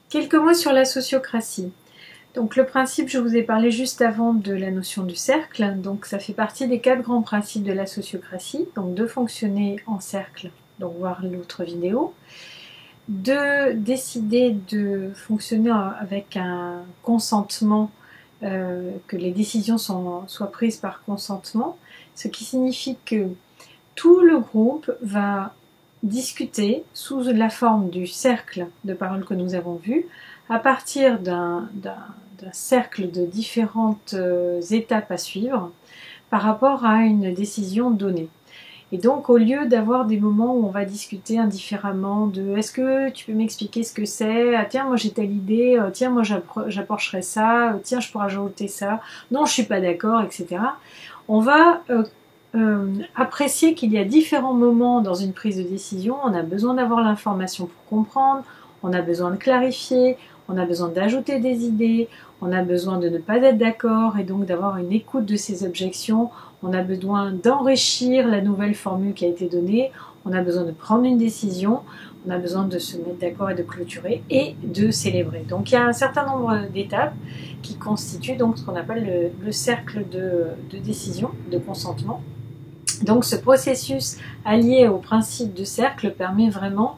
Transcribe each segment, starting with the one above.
Quelques mots sur la sociocratie. Donc le principe, je vous ai parlé juste avant de la notion du cercle, donc ça fait partie des 4 grands principes de la sociocratie, donc de fonctionner en cercle, donc voir l'autre vidéo, de décider de fonctionner avec un consentement, que les décisions soient prises par consentement, ce qui signifie que tout le groupe va discuter sous la forme du cercle de paroles que nous avons vu, à partir d'un cercle de différentes étapes à suivre par rapport à une décision donnée. Et donc, au lieu d'avoir des moments où on va discuter indifféremment de est-ce que tu peux m'expliquer ce que c'est, ah, tiens, moi j'ai telle idée, tiens, moi j'approcherai ça, tiens, je pourrais ajouter ça, non, je suis pas d'accord, etc. On va apprécier qu'il y a différents moments dans une prise de décision. On a besoin d'avoir l'information pour comprendre, on a besoin de clarifier, on a besoin d'ajouter des idées, on a besoin de ne pas être d'accord et donc d'avoir une écoute de ces objections, on a besoin d'enrichir la nouvelle formule qui a été donnée, on a besoin de prendre une décision, on a besoin de se mettre d'accord et de clôturer et de célébrer. Donc il y a un certain nombre d'étapes qui constituent donc ce qu'on appelle le cercle de décision, de consentement. Donc ce processus allié au principe de cercle permet vraiment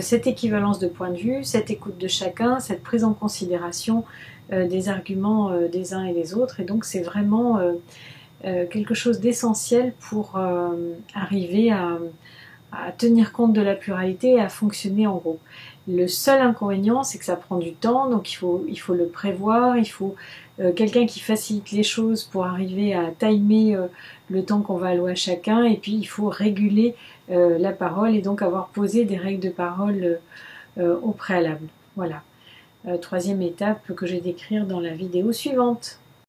cette équivalence de point de vue, cette écoute de chacun, cette prise en considération des arguments des uns et des autres. Et donc c'est vraiment quelque chose d'essentiel pour arriver à tenir compte de la pluralité et à fonctionner en groupe. Le seul inconvénient, c'est que ça prend du temps, donc il faut le prévoir, il faut quelqu'un qui facilite les choses pour arriver à timer le temps qu'on va allouer à chacun, et puis il faut réguler la parole et donc avoir posé des règles de parole au préalable. Voilà. Troisième étape que je vais décrire dans la vidéo suivante.